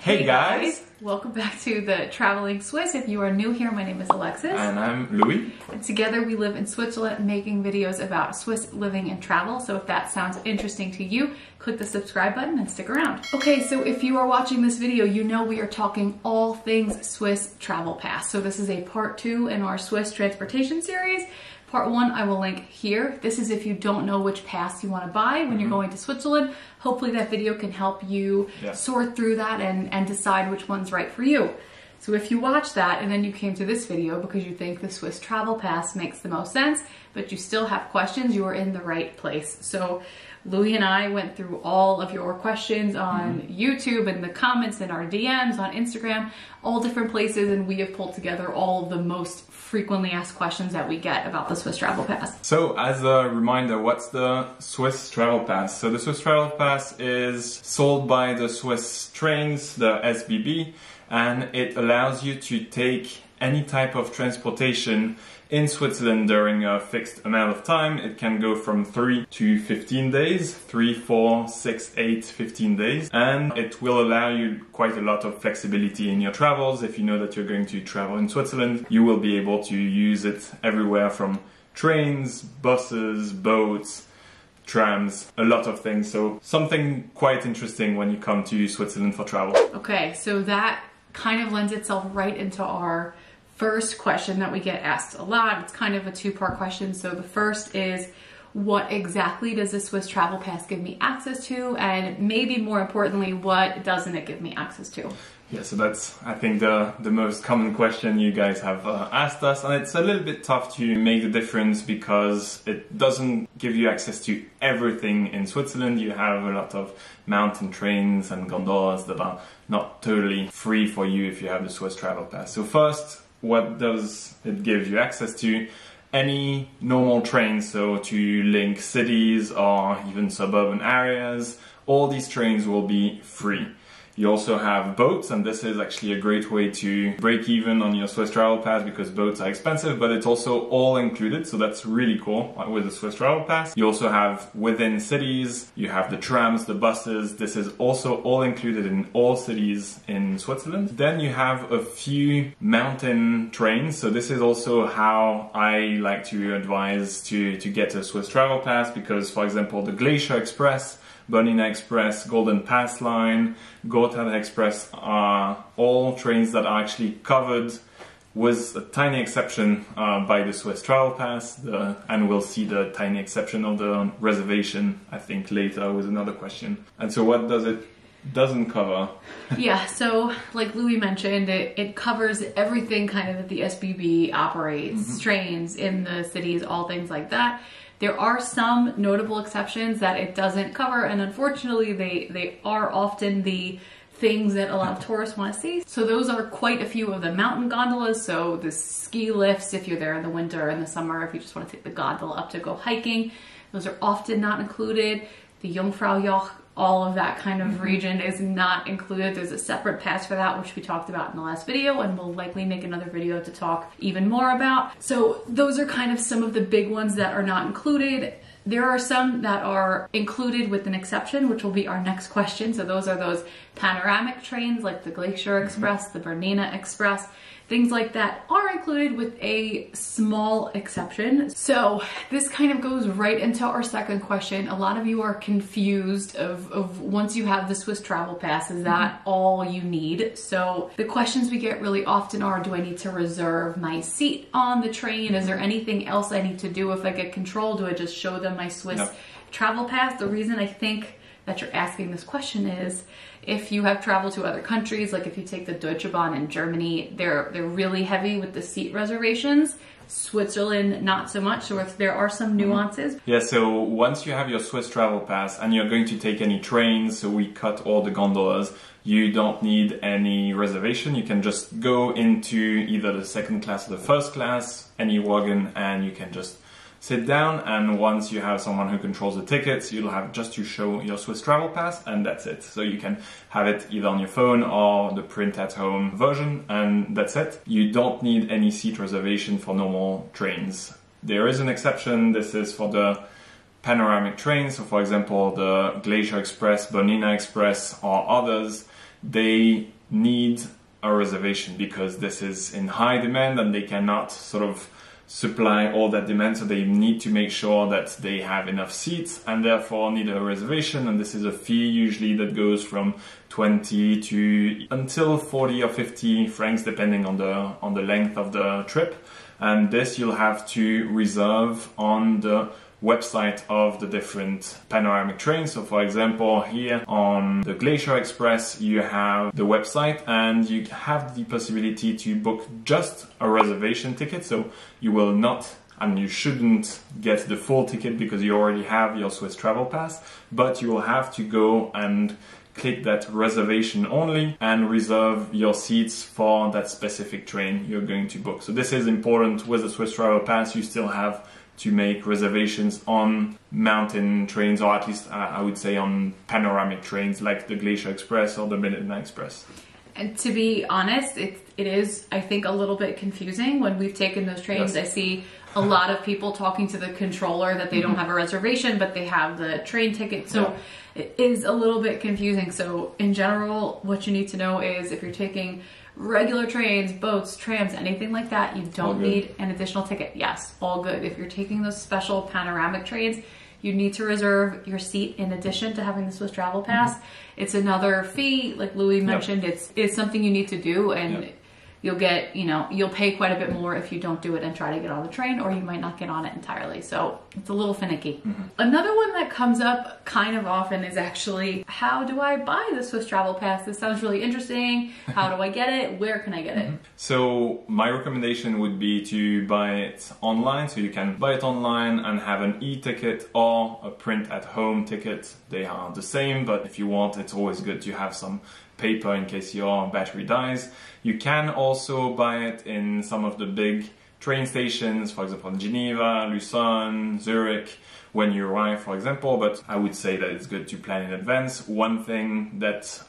Hey guys! Welcome back to the Traveling Swiss. If you are new here, my name is Alexis. And I'm Louis. And together we live in Switzerland making videos about Swiss living and travel. So if that sounds interesting to you, click the subscribe button and stick around. Okay, so if you are watching this video, you know we are talking all things Swiss travel pass. So this is a part 2 in our Swiss transportation series. Part 1 I will link here. This is if you don't know which pass you want to buy when you're going to Switzerland. Hopefully that video can help you sort through that and decide which one's right for you. So if you watch that and then you came to this video because you think the Swiss travel pass makes the most sense, but you still have questions, you are in the right place. So Louis and I went through all of your questions on YouTube and the comments in our DMs on Instagram, all different places, and we have pulled together all of the most frequently asked questions that we get about the Swiss travel pass. So as a reminder, what's the Swiss travel pass? So the Swiss travel pass is sold by the Swiss trains, the SBB, and it allows you to take any type of transportation in Switzerland during a fixed amount of time. It can go from 3 to 15 days, 3, 4, 6, 8, 15 days. And it will allow you quite a lot of flexibility in your travels. If you know that you're going to travel in Switzerland, you will be able to use it everywhere from trains, buses, boats, trams, a lot of things. So something quite interesting when you come to Switzerland for travel. Okay, so that kind of lends itself right into our first question that we get asked a lot. It's kind of a two-part question. So the first is, what exactly does the Swiss travel pass give me access to? And maybe more importantly, what doesn't it give me access to? Yeah, so that's, I think, the most common question you guys have asked us. And it's a little bit tough to make the difference because it doesn't give you access to everything in Switzerland. You have a lot of mountain trains and gondolas that are not totally free for you if you have the Swiss travel pass. So first, what does it give you access to? Any normal trains, so to link cities or even suburban areas, all these trains will be free. You also have boats, and this is actually a great way to break even on your Swiss travel pass because boats are expensive, but it's also all included, so that's really cool with the Swiss travel pass. You also have within cities, you have the trams, the buses. This is also all included in all cities in Switzerland. Then you have a few mountain trains, so this is also how I like to advise to get a Swiss travel pass because, for example, the Glacier Express, Bernina Express, Golden Pass Line, Gotthard Express are all trains that are actually covered with a tiny exception by the Swiss travel pass, and we'll see the tiny exception of the reservation, I think, later with another question. And so what does it doesn't cover? Yeah, so like Louis mentioned, it covers everything kind of that the SBB operates, trains in the cities, all things like that. There are some notable exceptions that it doesn't cover, and unfortunately they are often the things that a lot of tourists want to see. So those are quite a few of the mountain gondolas, so the ski lifts if you're there in the winter or in the summer, if you just want to take the gondola up to go hiking, those are often not included. The Jungfraujoch, all of that kind of region is not included. There's a separate pass for that, which we talked about in the last video, and we'll likely make another video to talk even more about. So those are kind of some of the big ones that are not included. There are some that are included with an exception, which will be our next question. So those are those panoramic trains like the Glacier Express, the Bernina Express, things like that are included with a small exception. So this kind of goes right into our second question. A lot of you are confused of once you have the Swiss travel pass, is that all you need? So the questions we get really often are, do I need to reserve my seat on the train? Is there anything else I need to do if I get control? Do I just show them my Swiss travel pass? The reason I think that you're asking this question is, if you have traveled to other countries, like if you take the Deutsche Bahn in Germany, they're really heavy with the seat reservations. Switzerland, not so much. So there are some nuances. Yeah, so once you have your Swiss travel pass and you're going to take any trains, so we cut all the gondolas, you don't need any reservation. You can just go into either the second class or the first class, any wagon, and you can just sit down, and once you have someone who controls the tickets, you'll have just to show your Swiss travel pass, and that's it. So you can have it either on your phone or the print at home version, and that's it. You don't need any seat reservation for normal trains. There is an exception. This is for the panoramic trains. So for example, the Glacier Express, Bernina Express, or others, they need a reservation because this is in high demand and they cannot sort of supply all that demand, so they need to make sure that they have enough seats and therefore need a reservation. And this is a fee usually that goes from 20 to until 40 or 50 francs depending on the length of the trip. And this you'll have to reserve on the website of the different panoramic trains. So for example, here on the Glacier Express, you have the website and you have the possibility to book just a reservation ticket. So you will not, and you shouldn't get the full ticket because you already have your Swiss Travel Pass, but you will have to go and click that reservation only and reserve your seats for that specific train you're going to book. So this is important. With the Swiss Travel Pass, you still have to make reservations on mountain trains, or at least I would say on panoramic trains like the Glacier Express or the Bienvenue Express. And to be honest, it is, I think, a little bit confusing when we've taken those trains. Yes. I see a lot of people talking to the controller that they don't have a reservation, but they have the train ticket. So it is a little bit confusing. So in general, what you need to know is if you're taking regular trains, boats, trams, anything like that, you don't need an additional ticket. Yes, all good. If you're taking those special panoramic trains, you need to reserve your seat in addition to having the Swiss Travel Pass. It's another fee, like Louis mentioned. It's something you need to do, and you'll get, you'll pay quite a bit more if you don't do it and try to get on the train, or you might not get on it entirely. So it's a little finicky. Another one that comes up kind of often is actually, how do I buy the Swiss Travel Pass? This sounds really interesting. How do I get it? Where can I get it? So my recommendation would be to buy it online. So you can buy it online and have an e-ticket or a print at home ticket. They are the same, but if you want, it's always good to have some paper in case your battery dies. You can also buy it in some of the big train stations, for example, Geneva, Lucerne, Zurich, when you arrive, for example, but I would say that it's good to plan in advance. One thing that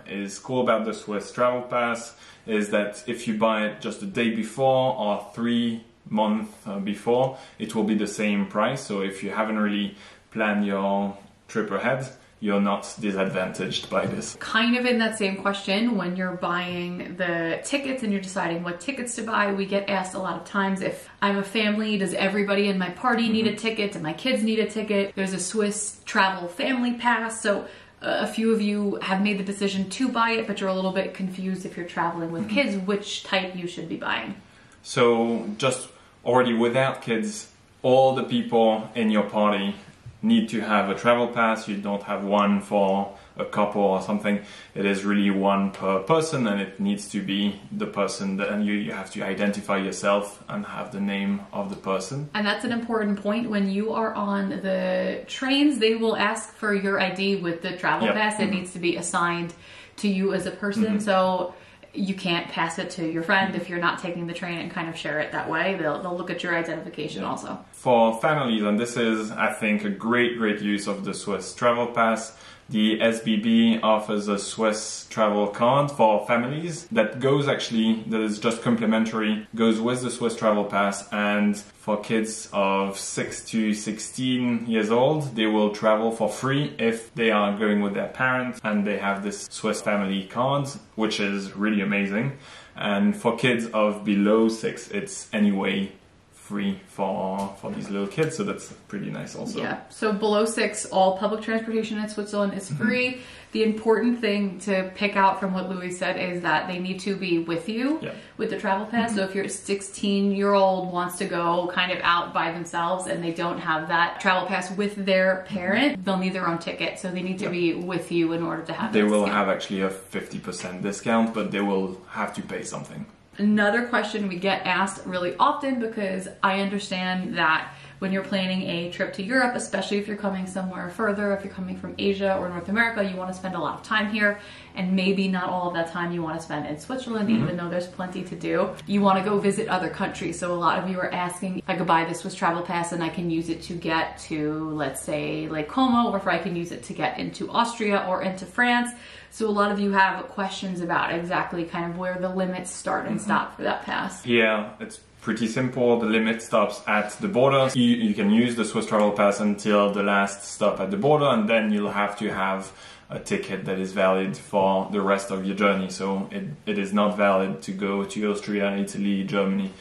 is cool about the Swiss Travel Pass is that if you buy it just the day before or 3 months before, it will be the same price. So if you haven't really planned your trip ahead, you're not disadvantaged by this. Kind of in that same question, when you're buying the tickets and you're deciding what tickets to buy, we get asked a lot of times, if I'm a family, does everybody in my party need a ticket? Do my kids need a ticket? There's a Swiss Travel Family Pass. So a few of you have made the decision to buy it, but you're a little bit confused if you're traveling with kids, which type you should be buying. So just already without kids, all the people in your party need to have a travel pass. You don't have one for a couple or something. It is really one per person, and it needs to be the person that, and you have to identify yourself and have the name of the person. And that's an important point. When you are on the trains, they will ask for your ID with the travel pass. It needs to be assigned to you as a person. So you can't pass it to your friend if you're not taking the train and kind of share it that way. They'll look at your identification also. For families, and this is, I think, a great use of the Swiss Travel Pass, the SBB offers a Swiss travel card for families that is just complimentary, goes with the Swiss Travel Pass, and for kids of 6 to 16 years old, they will travel for free if they are going with their parents and they have this Swiss family card, which is really amazing. And for kids of below 6, it's anyway free for these little kids, so that's pretty nice also. Yeah, so below 6, all public transportation in Switzerland is free. The important thing to pick out from what Louis said is that they need to be with you with the travel pass. So if your 16-year-old wants to go kind of out by themselves and they don't have that travel pass with their parent, they'll need their own ticket. So they need to be with you in order to have They will have actually a 50% discount, but they will have to pay something. Another question we get asked really often, because I understand that when you're planning a trip to Europe, especially if you're coming somewhere further, if you're coming from Asia or North America, you want to spend a lot of time here, and maybe not all of that time you want to spend in Switzerland, even though there's plenty to do. You want to go visit other countries. So a lot of you are asking if I could buy this Swiss Travel Pass and I can use it to get to, let's say, Lake Como, or if I can use it to get into Austria or into France. So a lot of you have questions about exactly kind of where the limits start and stop for that pass. Yeah, it's pretty simple. The limit stops at the border. You can use the Swiss Travel Pass until the last stop at the border, and then you'll have to have a ticket that is valid for the rest of your journey. So it is not valid to go to Austria, Italy, Germany,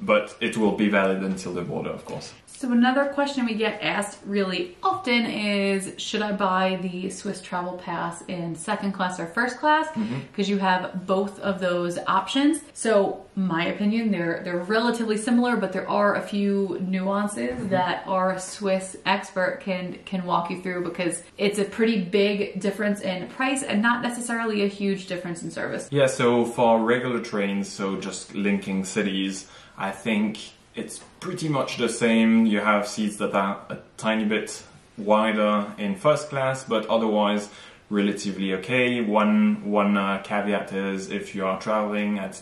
but it will be valid until the border, of course. So another question we get asked really often is, should I buy the Swiss travel pass in second class or first class? Because you have both of those options. So my opinion, they're relatively similar, but there are a few nuances that our Swiss expert can walk you through, because it's a pretty big difference in price and not necessarily a huge difference in service. Yeah, so for regular trains, so just linking cities, I think it's pretty much the same. You have seats that are a tiny bit wider in first class, but otherwise relatively okay. One caveat is if you are traveling at,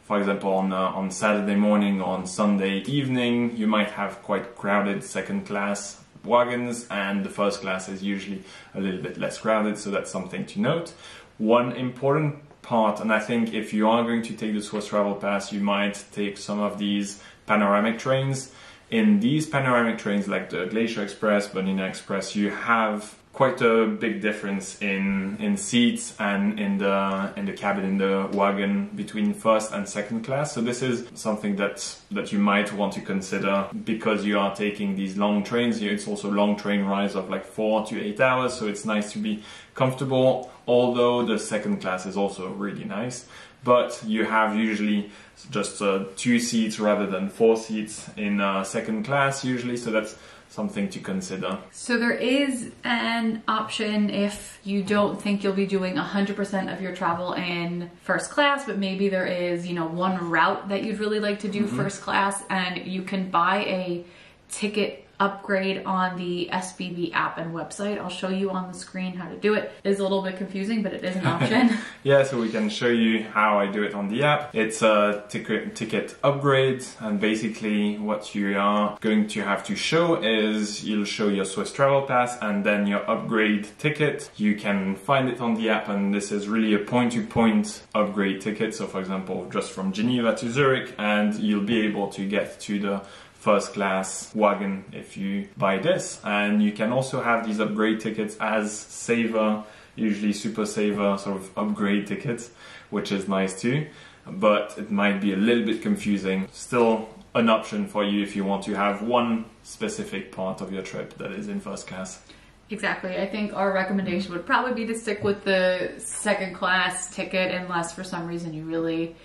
for example, on Saturday morning or on Sunday evening, you might have quite crowded second class wagons, and the first class is usually a little bit less crowded, so that's something to note. One important part, and I think if you are going to take the Swiss Travel Pass, you might take some of these panoramic trains. In these panoramic trains, like the Glacier Express, Bernina Express, you have quite a big difference in seats and in the cabin, in the wagon, between first and second class. So this is something that you might want to consider, because you are taking these long trains. It's also long train rides of like 4 to 8 hours, so it's nice to be comfortable, although the second class is also really nice. But you have usually just 2 seats rather than 4 seats in second class usually, so that's something to consider. So there is an option if you don't think you'll be doing 100% of your travel in first class, but maybe there is, one route that you'd really like to do first class, and you can buy a ticket upgrade on the SBB app and website. I'll show you on the screen how to do it. It's a little bit confusing, but it is an option. Yeah, so we can show you how I do it on the app. It's a ticket upgrade, and basically what you are going to have to show is you'll show your Swiss Travel Pass and then your upgrade ticket. You can find it on the app, and this is really a point-to-point upgrade ticket. So for example, just from Geneva to Zurich, and you'll be able to get to the first class wagon if you buy this. And you can also have these upgrade tickets as saver, usually super saver sort of upgrade tickets, which is nice too, but it might be a little bit confusing. Still an option for you if you want to have one specific part of your trip that is in first class. Exactly. I think our recommendation would probably be to stick with the second class ticket, unless for some reason you really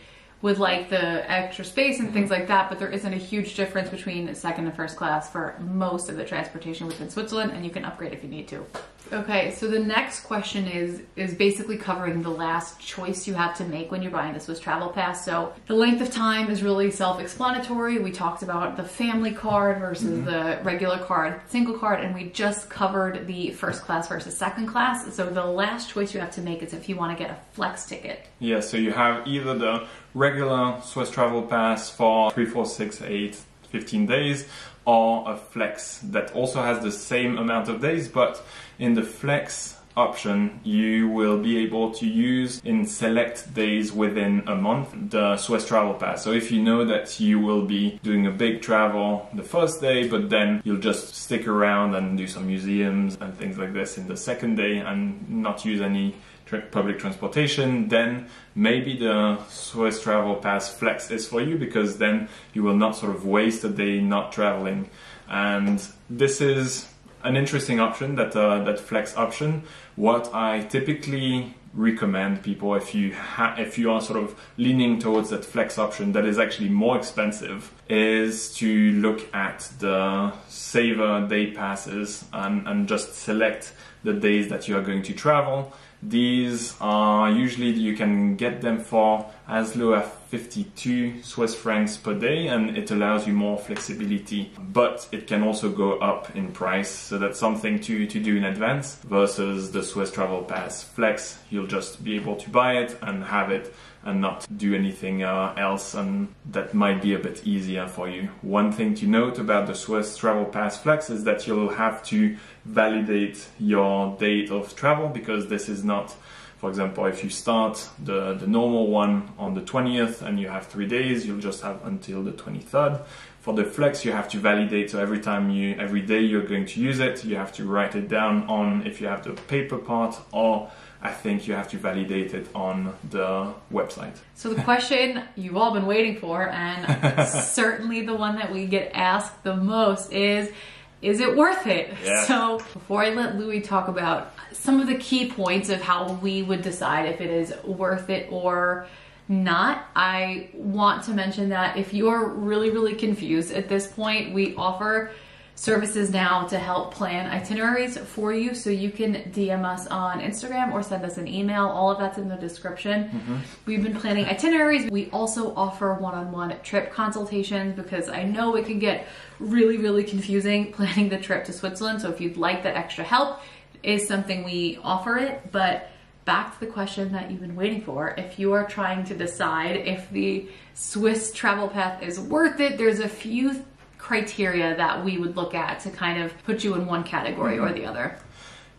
would like the extra space and things like that, but there isn't a huge difference between second and first class for most of the transportation within Switzerland, and you can upgrade if you need to. Okay, so the next question is basically covering the last choice you have to make when you're buying the Swiss Travel Pass. So the length of time is really self-explanatory. We talked about the family card versus the regular card, single card, and we just covered the first class versus second class. So the last choice you have to make is if you want to get a flex ticket. Yeah, so you have either the regular Swiss Travel Pass for 3, 4, 6, 8, 15 days, or a flex that also has the same amount of days, but in the flex option you will be able to use in select days within a month the Swiss Travel Pass. So if you know that you will be doing a big travel the first day, but then you'll just stick around and do some museums and things like this in the second day and not use any public transportation, then maybe the Swiss Travel Pass Flex is for you, because then you will not sort of waste a day not traveling. And this is an interesting option, that Flex option. What I typically recommend people, if you are sort of leaning towards that Flex option that is actually more expensive, is to look at the Saver Day Passes and just select the days that you are going to travel. These are usually, you can get them for as low as 52 Swiss francs per day, and it allows you more flexibility, but it can also go up in price, so that's something to do in advance. Versus the Swiss Travel Pass Flex, you'll just be able to buy it and have it and not do anything else, and that might be a bit easier for you. One thing to note about the Swiss Travel Pass Flex is that you'll have to validate your date of travel, because this is not For example, if you start the normal one on the 20th and you have 3 days, you'll just have until the 23rd. For the flex, you have to validate, so every day you're going to use it, you have to write it down on, if you have the paper part, or I think you have to validate it on the website. So the question you've all been waiting for, and certainly the one that we get asked the most is it worth it? Yeah. So before I let Louis talk about some of the key points of how we would decide if it is worth it or not, I want to mention that if you're really, really confused at this point, we offer services now to help plan itineraries for you. So you can DM us on Instagram or send us an email. All of that's in the description. We've been planning itineraries. We also offer one-on-one trip consultations because I know it can get really, really confusing planning the trip to Switzerland. So if you'd like that extra help, it is something we offer it. But back to the question that you've been waiting for. If you are trying to decide if the Swiss travel path is worth it, there's a few criteria that we would look at to kind of put you in one category or the other.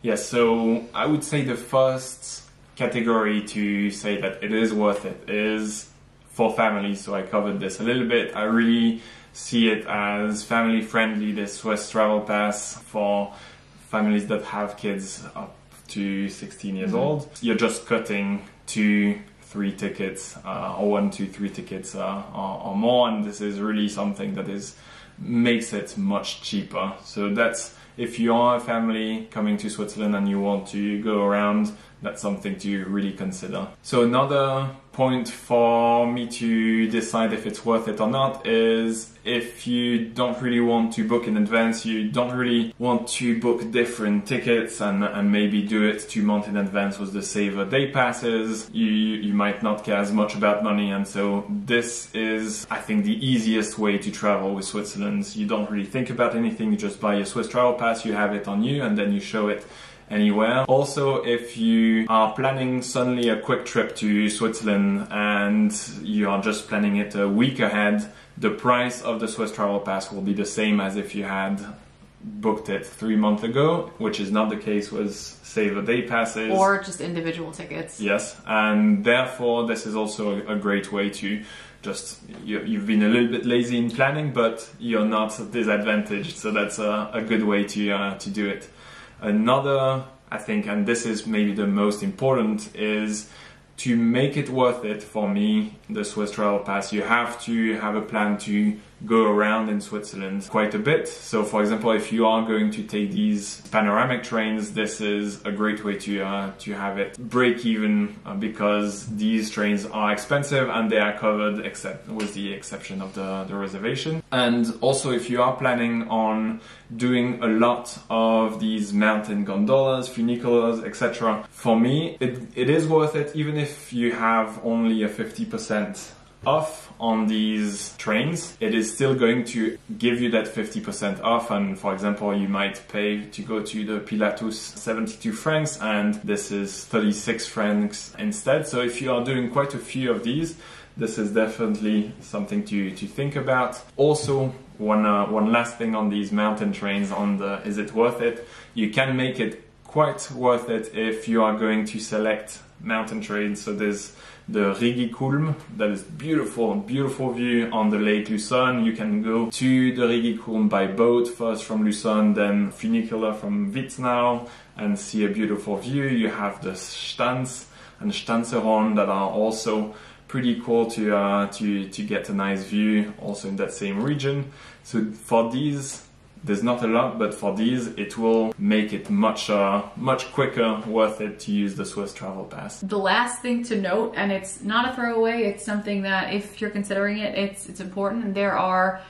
Yes, so I would say the first category to say that it is worth it is for families. So I covered this a little bit. I really see it as family friendly, this Swiss travel pass for families that have kids up to 16 years old. You're just cutting 2-3 tickets or 1-2-3 tickets or more, and this is really something that makes it much cheaper. So that's, if you are a family coming to Switzerland and you want to go around, that's something to really consider. So another point for me to decide if it's worth it or not is if you don't really want to book in advance, you don't really want to book different tickets and maybe do it 2 months in advance with the saver day passes, you might not care as much about money, and so this is, I think, the easiest way to travel with Switzerland. You don't really think about anything, you just buy your Swiss travel pass, you have it on you, and then you show it anywhere. Also, if you are planning suddenly a quick trip to Switzerland and you are just planning it a week ahead, the price of the Swiss travel pass will be the same as if you had booked it 3 months ago, which is not the case with saver day passes. Or just individual tickets. Yes, and therefore this is also a great way to just, you've been a little bit lazy in planning, but you're not disadvantaged, so that's a good way to do it. Another, I think, and this is maybe the most important, is to make it worth it for me, the Swiss travel pass, you have to have a plan to go around in Switzerland quite a bit. So for example, if you are going to take these panoramic trains, this is a great way to have it break even because these trains are expensive and they are covered except with the exception of the reservation. And also if you are planning on doing a lot of these mountain gondolas, funiculars, etc., for me it is worth it even if you have only a 50% off on these trains. It is still going to give you that 50% off, and for example you might pay to go to the Pilatus 72 francs and this is 36 francs instead. So if you are doing quite a few of these, this is definitely something to think about. Also, one last thing on these mountain trains, on the is it worth it, you can make it quite worth it if you are going to select mountain trains. So there's the Rigi-Kulm, that is beautiful view on the Lake Lucerne. You can go to the Rigi-Kulm by boat, first from Lucerne, then funicular from Witznau, and see a beautiful view. You have the Stanz and Stanzeron that are also pretty cool to get a nice view, also in that same region. So for these, there's not a lot, but for these, it will make it much quicker worth it to use the Swiss travel pass. The last thing to note, and it's not a throwaway, it's something that if you're considering it, it's important. And there are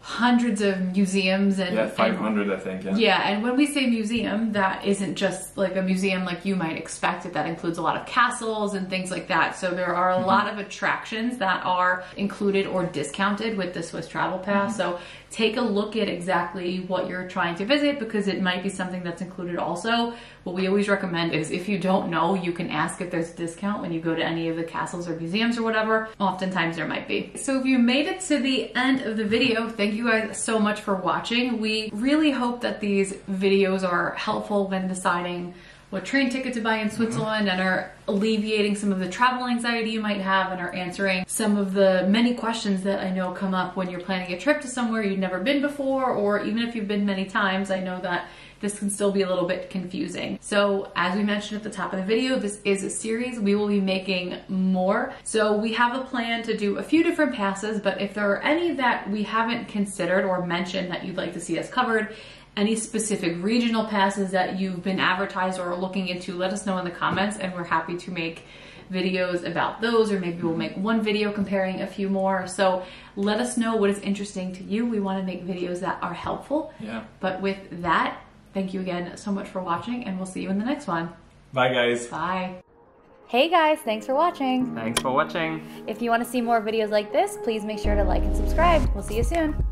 hundreds of museums and 500 I think. Yeah, and when we say museum, that isn't just like a museum like you might expect it. That includes a lot of castles and things like that. So there are a lot of attractions that are included or discounted with the Swiss travel pass. So take a look at exactly what you're trying to visit because it might be something that's included also. What we always recommend is if you don't know, you can ask if there's a discount when you go to any of the castles or museums or whatever. Oftentimes there might be. So if you made it to the end of the video, thank you guys so much for watching. We really hope that these videos are helpful when deciding what train ticket to buy in Switzerland and are alleviating some of the travel anxiety you might have and are answering some of the many questions that I know come up when you're planning a trip to somewhere you've never been before, or even if you've been many times. I know that this can still be a little bit confusing. So as we mentioned at the top of the video, this is a series. We will be making more. So we have a plan to do a few different passes, but if there are any that we haven't considered or mentioned that you'd like to see us covered, any specific regional passes that you've been advertised or are looking into, let us know in the comments and we're happy to make videos about those, or maybe we'll make one video comparing a few more. So let us know what is interesting to you. We want to make videos that are helpful. Yeah. But with that, thank you again so much for watching, and we'll see you in the next one. Bye, guys. Bye. Hey guys, thanks for watching. Thanks for watching. If you want to see more videos like this, please make sure to like and subscribe. We'll see you soon.